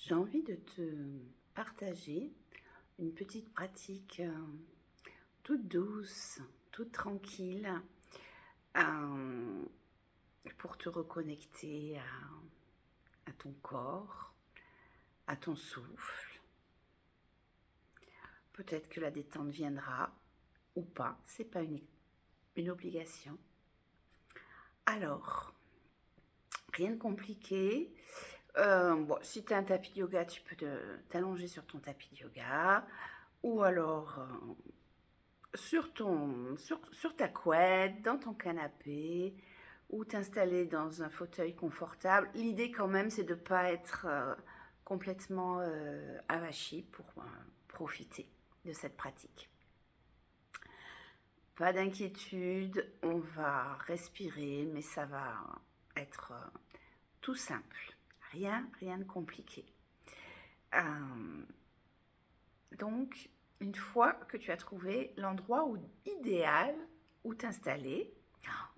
J'ai envie de te partager une petite pratique toute douce, toute tranquille, euh, pour te reconnecter à ton corps, à ton souffle. Peut-être que la détente viendra ou pas, c'est pas une obligation. Alors, rien de compliqué. Bon, si tu as un tapis de yoga, tu peux t'allonger sur ton tapis de yoga ou alors sur ta couette, dans ton canapé ou t'installer dans un fauteuil confortable. L'idée quand même, c'est de ne pas être complètement avachi pour profiter de cette pratique. Pas d'inquiétude, on va respirer, mais ça va être tout simple. Rien de compliqué. Donc, une fois que tu as trouvé l'endroit idéal où t'installer,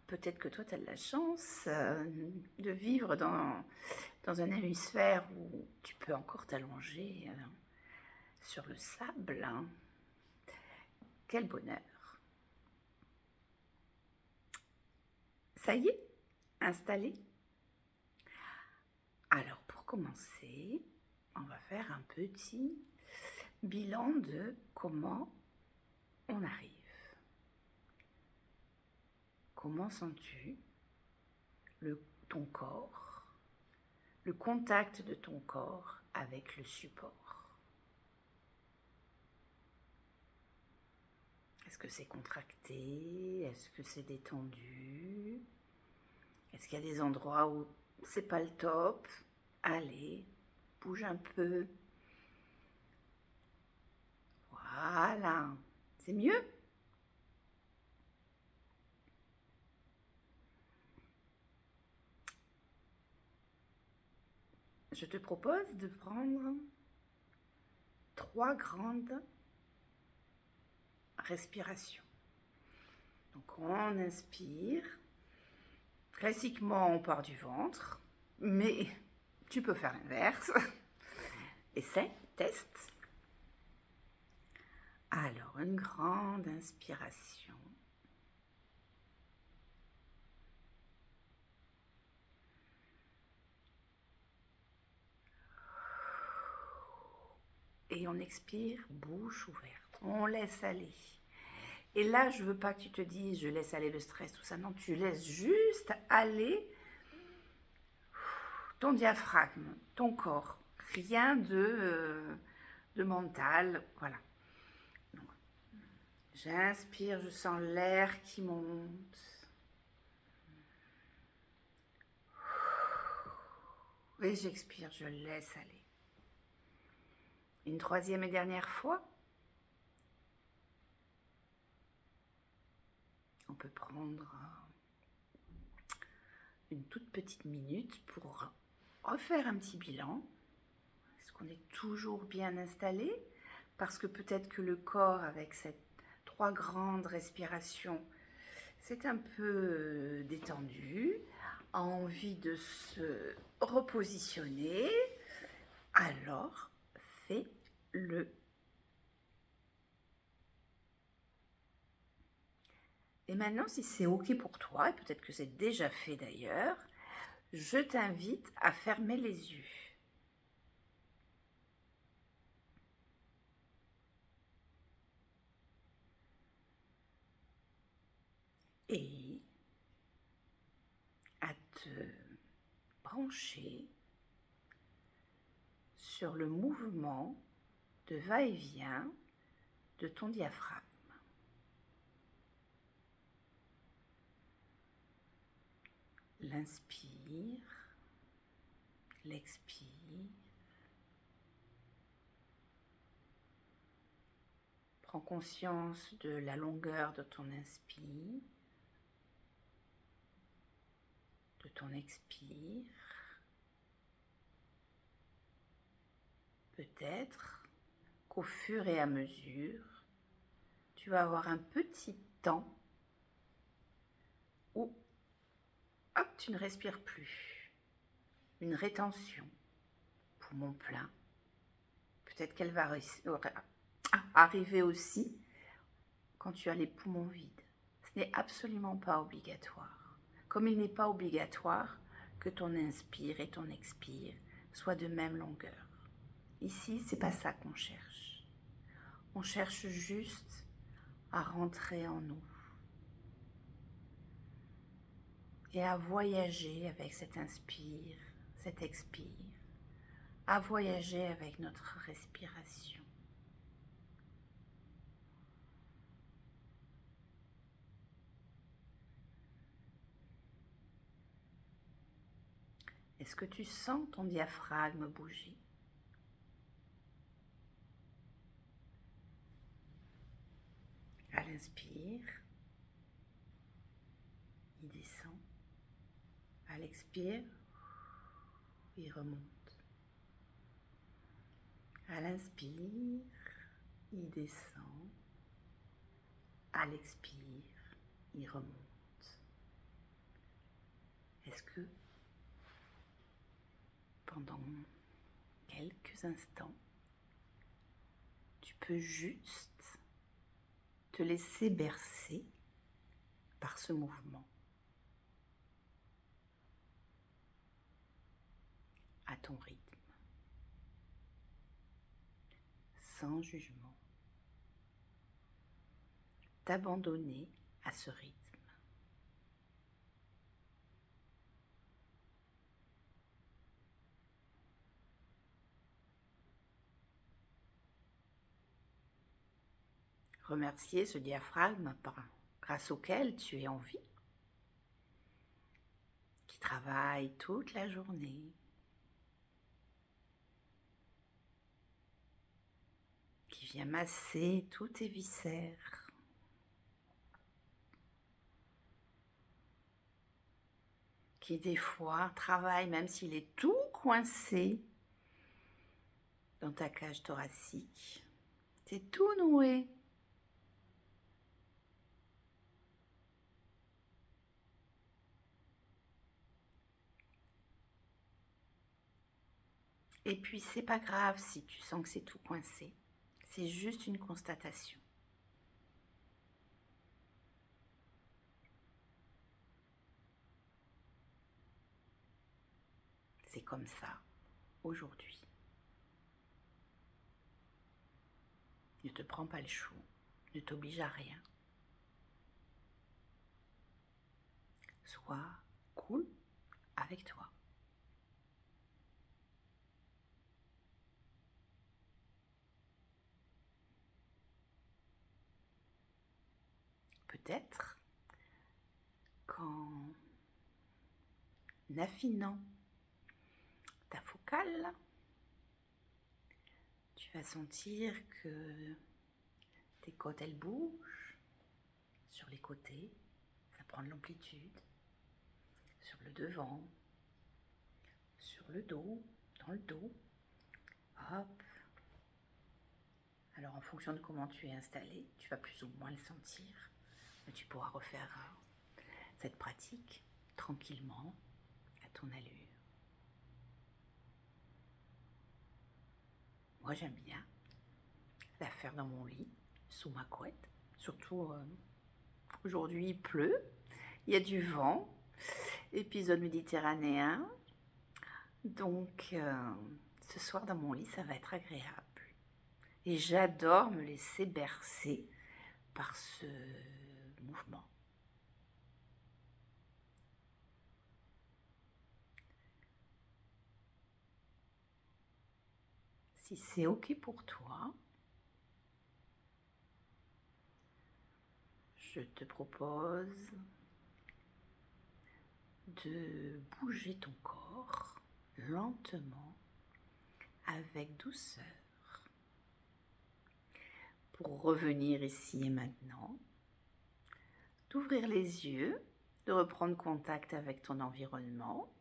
peut-être que toi tu as de la chance de vivre dans un hémisphère où tu peux encore t'allonger sur le sable. Quel bonheur! Ça y est, installé? Alors pour commencer, on va faire un petit bilan de comment on arrive. Comment sens-tu ton corps, le contact de ton corps avec le support? Est-ce que c'est contracté? Est-ce que c'est détendu? Est-ce qu'il y a des endroits où c'est pas le top? Allez, bouge un peu. Voilà, c'est mieux? Je te propose de prendre 3 grandes respirations. Donc on inspire. Classiquement, on part du ventre, mais tu peux faire l'inverse. Essaie, teste. Alors, une grande inspiration. Et on expire, bouche ouverte. On laisse aller. Et là, je veux pas que tu te dises, je laisse aller le stress, tout ça. Non, tu laisses juste aller ton diaphragme, ton corps. Rien de mental. Voilà. Donc, j'inspire, je sens l'air qui monte. Et j'expire, je laisse aller. Une troisième et dernière fois. On peut prendre une toute petite minute pour refaire un petit bilan. Est-ce qu'on est toujours bien installé? Parce que peut-être que le corps, avec ces 3 grandes respirations, c'est un peu détendu, a envie de se repositionner. Alors, fais-le. Et maintenant, si c'est OK pour toi, et peut-être que c'est déjà fait d'ailleurs, je t'invite à fermer les yeux. Et à te brancher sur le mouvement de va-et-vient de ton diaphragme. L'inspire, l'expire. Prends conscience de la longueur de ton inspire, de ton expire. Peut-être qu'au fur et à mesure, tu vas avoir un petit temps où hop, tu ne respires plus. Une rétention. poumons pleins. Peut-être qu'elle va arriver aussi quand tu as les poumons vides. Ce n'est absolument pas obligatoire. Comme il n'est pas obligatoire que ton inspire et ton expire soient de même longueur. Ici, c'est pas ça qu'on cherche. On cherche juste à rentrer en nous et à voyager avec cet inspire, cet expire, à voyager avec notre respiration. Est-ce que tu sens ton diaphragme bouger? À l'inspire, il descend. À l'expire, il remonte. À l'inspire, il descend. À l'expire, il remonte. Est-ce que pendant quelques instants, tu peux juste te laisser bercer par ce mouvement à ton rythme, sans jugement, t'abandonner à ce rythme. Remercier ce diaphragme grâce auquel tu es en vie, qui travaille toute la journée, qui vient masser tous tes viscères, qui des fois travaille même s'il est tout coincé dans ta cage thoracique. C'est tout noué. Et puis c'est pas grave si tu sens que c'est tout coincé. C'est juste une constatation. C'est comme ça aujourd'hui. Ne te prends pas le chou, ne t'oblige à rien. Sois cool avec toi. Peut-être qu'en affinant ta focale, tu vas sentir que tes côtes elles bougent sur les côtés, ça prend de l'amplitude, sur le devant, sur le dos, dans le dos. Hop. Alors en fonction de comment tu es installé, tu vas plus ou moins le sentir, mais tu pourras refaire cette pratique tranquillement à ton allure. Moi j'aime bien la faire dans mon lit, sous ma couette, surtout aujourd'hui il pleut, il y a du vent, épisode méditerranéen, donc ce soir dans mon lit ça va être agréable. Et j'adore me laisser bercer par ce mouvement. Si c'est OK pour toi, je te propose de bouger ton corps lentement, avec douceur, pour revenir ici et maintenant, d'ouvrir les yeux, de reprendre contact avec ton environnement,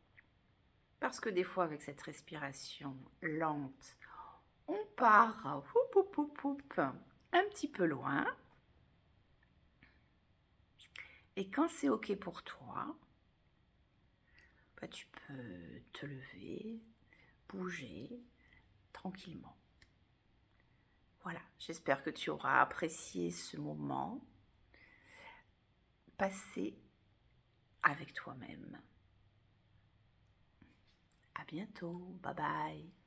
parce que des fois avec cette respiration lente, on part un petit peu loin. Et quand c'est OK pour toi, tu peux te lever, bouger, tranquillement. Voilà, j'espère que tu auras apprécié ce moment passé avec toi-même. À bientôt, bye bye.